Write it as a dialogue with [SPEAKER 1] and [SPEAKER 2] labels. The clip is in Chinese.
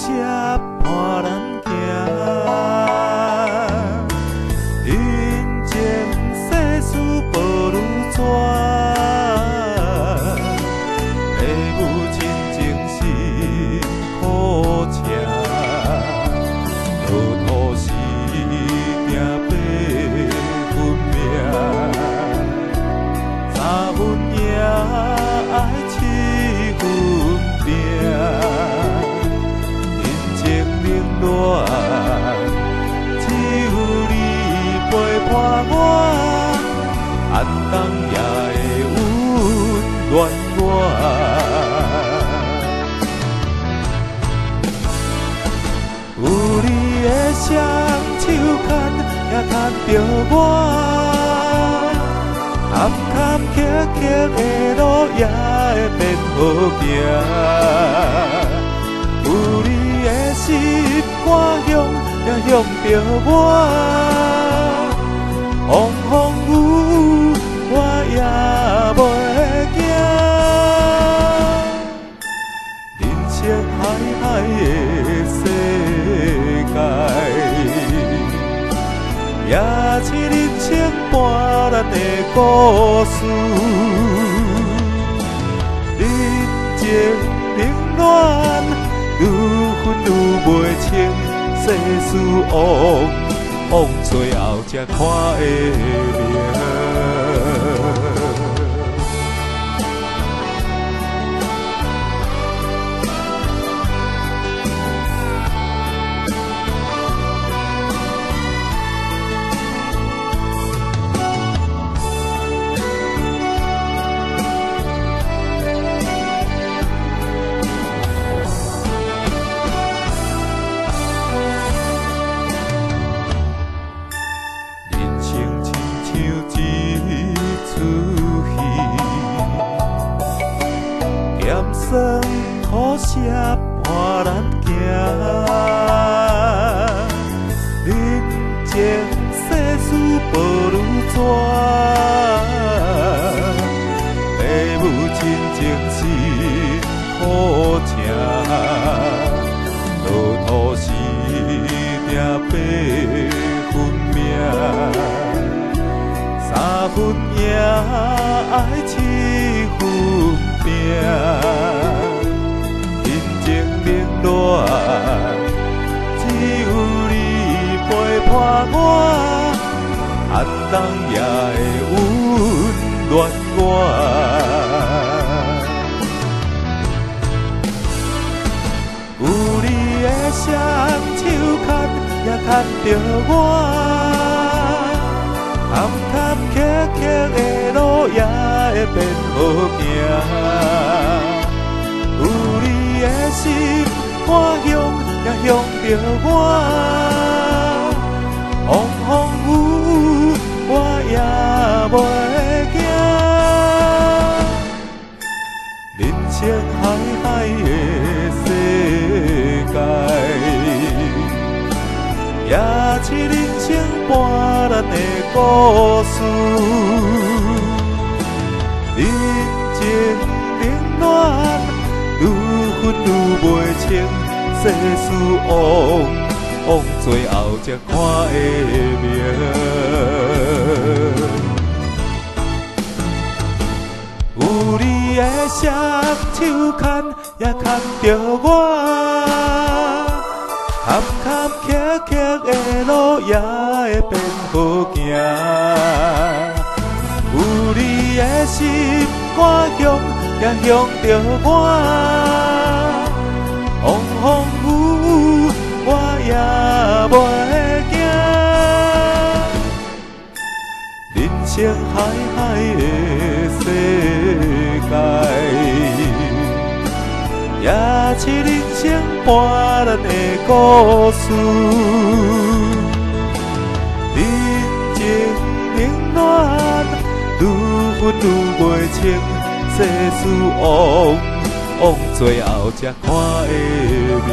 [SPEAKER 1] 伴咱行，人情世事无如纸，父母亲情是苦车，路途是行八分命，三分赢爱七分拼。冷暖，只有你陪伴我，寒冬也会温暖我。有你的双手牵，也牵着我，坎坎坷坷的路也会变好行。有你的心肝向，也向着我，风风雨我也袂惊。人生海海的世界，也是人生伴咱的故事。人情冷暖，愈分愈袂清，世事往往最后才看会明。盐酸苦涩伴咱行，人情世事无如纸，父母亲情是苦情，路途是定八分命，三分赢爱七分拼。人情冷暖，只有你陪伴我，寒冬也会温暖我。有你的双手牵，也牵着我，坎坎坷坷的路也会变好行。有你的心肝向，也向着我，风风雨我也袂惊。人生海海的世界，也是人生伴咱的故事。人情冷暖，愈分愈袂清，世事往往最后才看会明。有你的双手牵，也牵着我，坎坎坷坷的路也会变好行。有你的心肝向，也向着我，风风雨我也袂惊。人生海海的世界，也是人生伴咱的故事。人情冷暖，愈分愈袂清，世事往往最后才看会明。